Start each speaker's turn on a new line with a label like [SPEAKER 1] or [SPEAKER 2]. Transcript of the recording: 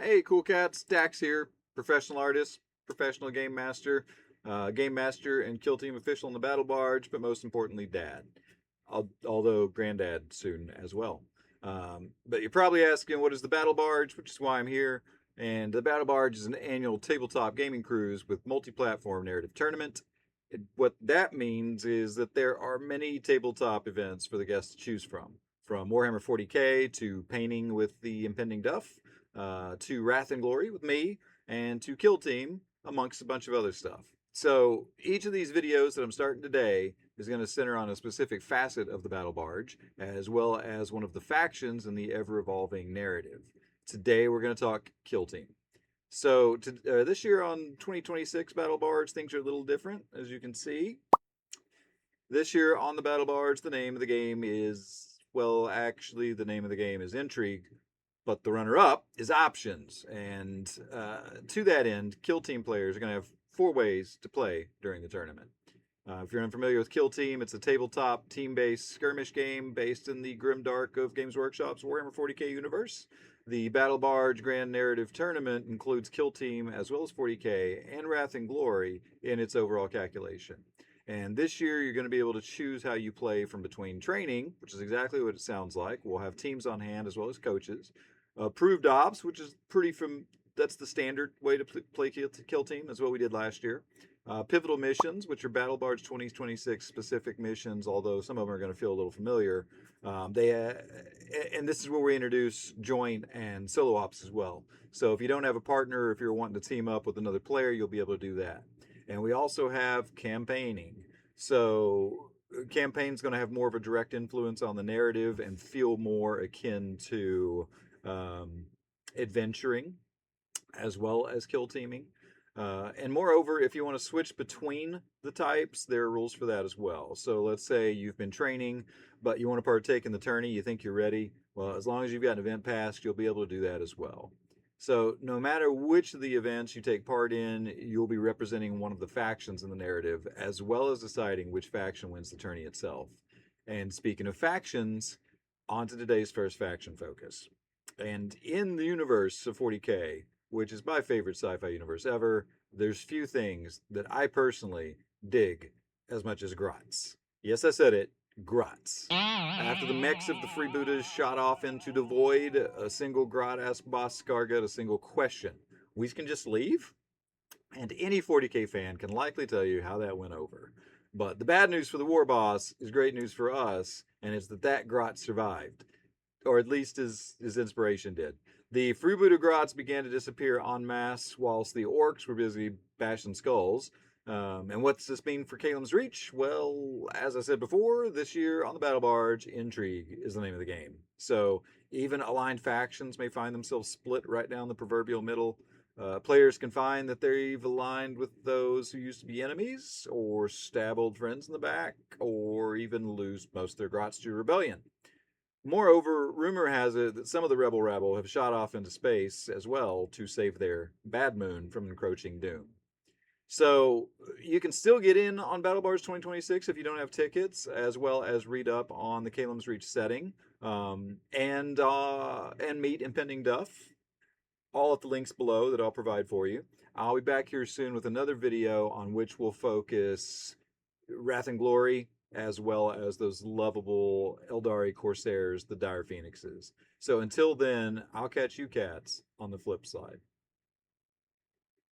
[SPEAKER 1] Hey, cool cats. Dax here, professional artist, professional game master and kill team official on the Battle Barge, but most importantly, dad. Although granddad soon as well. But you're probably asking, what is the Battle Barge? Which is why I'm here. And the Battle Barge is an annual tabletop gaming cruise with multi-platform narrative tournament. What that means is that there are many tabletop events for the guests to choose from Warhammer 40k to painting with the impending Duff to Wrath and Glory with me, and to Kill Team, amongst a bunch of other stuff. So each of these videos that I'm starting today is going to center on a specific facet of the Battle Barge, as well as one of the factions in the ever-evolving narrative. Today we're going to talk Kill Team. So this year on 2026 Battle Barge, things are a little different, as you can see. This year on the Battle Barge, the name of the game is, well, actually, the name of the game is Intrigue, but the runner-up is Options. And to that end, Kill Team players are going to have 4 ways to play during the tournament. If you're unfamiliar with Kill Team, it's a tabletop team-based skirmish game based in the grimdark of Games Workshop's Warhammer 40k universe. The Battle Barge Grand Narrative Tournament includes Kill Team as well as 40k and Wrath and Glory in its overall calculation. And this year, you're going to be able to choose how you play from between training, which is exactly what it sounds like. We'll have teams on hand as well as coaches. Approved ops, which is that's the standard way to play Kill Team. That's what we did last year. Pivotal missions, which are Battle Barge 2026 specific missions, although some of them are going to feel a little familiar. And this is where we introduce joint and solo ops as well. So if you don't have a partner, if you're wanting to team up with another player, you'll be able to do that. And we also have campaigning. So campaign's going to have more of a direct influence on the narrative and feel more akin to adventuring as well as kill teaming. And moreover, if you want to switch between the types, there are rules for that as well. So let's say you've been training, but you want to partake in the tourney, you think you're ready. Well, as long as you've got an event pass, you'll be able to do that as well. So no matter which of the events you take part in, you'll be representing one of the factions in the narrative, as well as deciding which faction wins the tourney itself. And speaking of factions, on to today's first faction focus. And in the universe of 40k, which is my favorite sci-fi universe ever, there's few things that I personally dig as much as Grots. Yes, I said it, Grots. After the mechs of the freebooters shot off into the void, a single Grot asked Boss Skargat a single question. We can just leave? And any 40k fan can likely tell you how that went over. But the bad news for the war boss is great news for us, and it's that Grot survived. Or at least his inspiration did. The freebooter Grots began to disappear en masse, whilst the orcs were busy bashing skulls. And what's this mean for Caelim's Reach? Well, as I said before, this year on the Battle Barge, Intrigue is the name of the game. So even aligned factions may find themselves split right down the proverbial middle. Players can find that they've aligned with those who used to be enemies, or stab old friends in the back, or even lose most of their Grots to rebellion. Moreover, rumor has it that some of the rebel rabble have shot off into space as well to save their bad moon from encroaching doom. So you can still get in on Battle Barge 2026 if you don't have tickets, as well as read up on the Caelim's Reach setting and meet impending Duff, all at the links below that I'll provide for you. I'll be back here soon with another video on which we'll focus Wrath and Glory, as well as those lovable Eldari Corsairs, the Dire Phoenixes. So until then, I'll catch you cats on the flip side.